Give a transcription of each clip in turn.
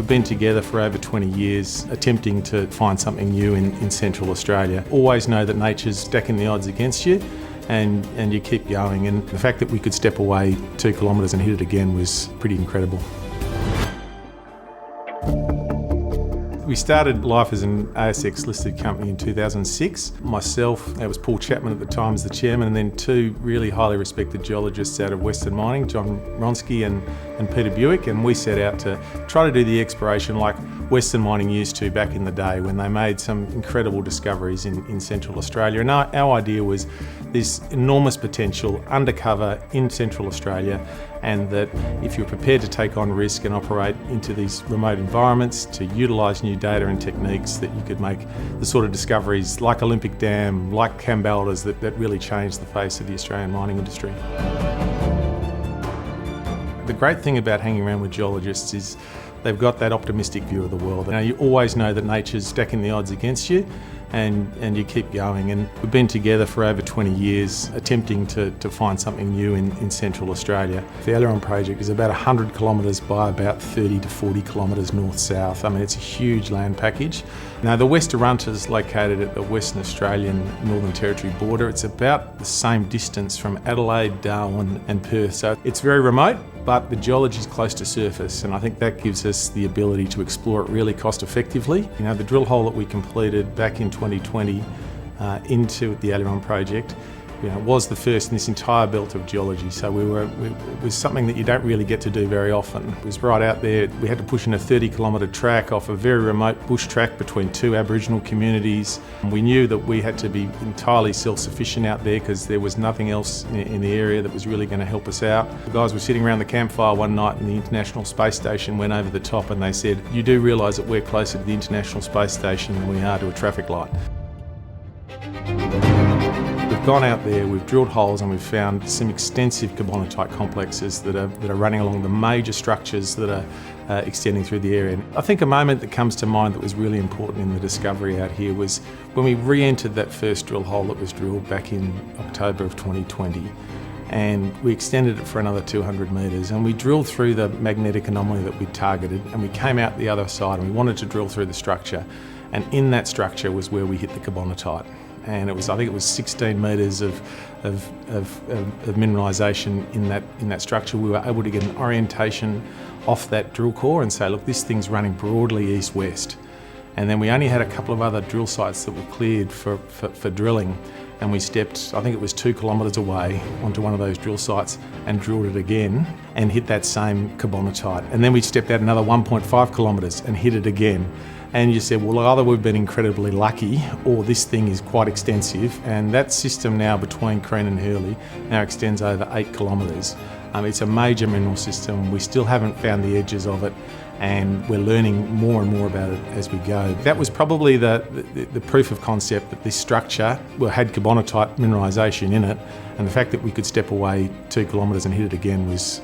We've been together for over 20 years, attempting to find something new in Central Australia. Always know that nature's stacking the odds against you, and you keep going. And the fact that we could step away 2 kilometres and hit it again was pretty incredible. We started life as an ASX listed company in 2006. Myself, that was Paul Chapman at the time as the chairman, and then 2 really highly respected geologists out of Western Mining, John Wronski and Peter Buick, and we set out to try to do the exploration like Western Mining used to back in the day when they made some incredible discoveries in Central Australia. And our idea was this enormous potential undercover in Central Australia, and that if you're prepared to take on risk and operate into these remote environments, to utilise new data and techniques, that you could make the sort of discoveries like Olympic Dam, like Kambaldas, that really changed the face of the Australian mining industry. The great thing about hanging around with geologists is they've got that optimistic view of the world. You always know that nature's stacking the odds against you, and you keep going. And we've been together for over 20 years, attempting to find something new in Central Australia. The Aileron project is about 100 kilometres by about 30 to 40 kilometres north-south. I mean, it's a huge land package. Now, the West Arunta is located at the Western Australian Northern Territory border. It's about the same distance from Adelaide, Darwin and Perth, so it's very remote, but the geology is close to surface, and I think that gives us the ability to explore it really cost effectively. You know, the drill hole that we completed back in 2020 into the Aileron project, was the first in this entire belt of geology. So it was something that you don't really get to do very often. It was right out there. We had to push in a 30-kilometre track off a very remote bush track between 2 Aboriginal communities. We knew that we had to be entirely self-sufficient out there because there was nothing else in the area that was really going to help us out. The guys were sitting around the campfire one night and the International Space Station went over the top, and they said, "You do realise that we're closer to the International Space Station than we are to a traffic light." We've gone out there, we've drilled holes, and we've found some extensive carbonatite complexes that are running along the major structures that are extending through the area. I think a moment that comes to mind that was really important in the discovery out here was when we re-entered that first drill hole that was drilled back in October of 2020, and we extended it for another 200 metres, and we drilled through the magnetic anomaly that we targeted, and we came out the other side and we wanted to drill through the structure, and in that structure was where we hit the carbonatite. And I think it was 16 metres of mineralisation in that structure. We were able to get an orientation off that drill core and say, look, this thing's running broadly east-west. And then we only had a couple of other drill sites that were cleared for drilling, and we stepped, I think it was 2 kilometres away onto one of those drill sites and drilled it again and hit that same carbonatite. And then we stepped out another 1.5 kilometres and hit it again. And you said, well, either we've been incredibly lucky or this thing is quite extensive. And that system now between Crean and Hurley now extends over 8 kilometres. It's a major mineral system. We still haven't found the edges of it, and we're learning more and more about it as we go. That was probably the proof of concept that this structure had carbonatite mineralisation in it, and the fact that we could step away 2 kilometres and hit it again was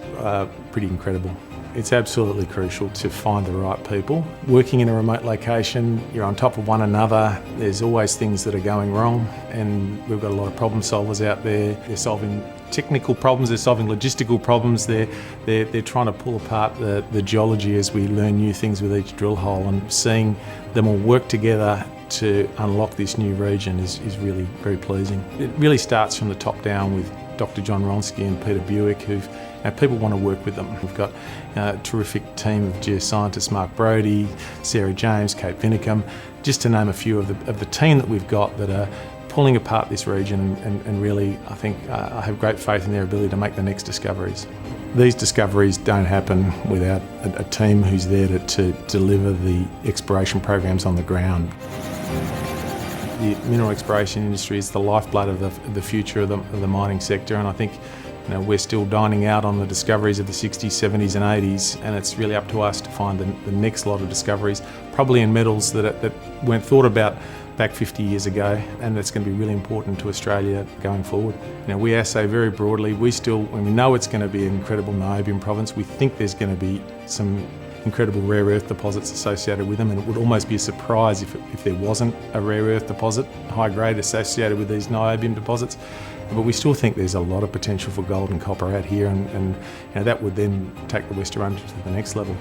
pretty incredible. It's absolutely crucial to find the right people. Working in a remote location, you're on top of one another. There's always things that are going wrong, and we've got a lot of problem solvers out there. They're solving technical problems, they're solving logistical problems. They're trying to pull apart the geology as we learn new things with each drill hole, and seeing them all work together to unlock this new region is really very pleasing. It really starts from the top down with Dr. John Wronski and Peter Buick, people want to work with them. We've got a terrific team of geoscientists, Mark Brodie, Sarah James, Kate Vinicum, just to name a few of the team that we've got that are pulling apart this region, and really, I think, I have great faith in their ability to make the next discoveries. These discoveries don't happen without a team who's there to deliver the exploration programs on the ground. The mineral exploration industry is the lifeblood of the future of the mining sector, and I think we're still dining out on the discoveries of the 60s, 70s and 80s, and it's really up to us to find the next lot of discoveries, probably in metals that weren't thought about back 50 years ago, and that's going to be really important to Australia going forward. We assay very broadly. We know it's going to be an incredible niobium province. We think there's going to be some incredible rare earth deposits associated with them, and it would almost be a surprise if there wasn't a rare earth deposit, high grade, associated with these niobium deposits. But we still think there's a lot of potential for gold and copper out here, and that would then take the West Arunta to the next level.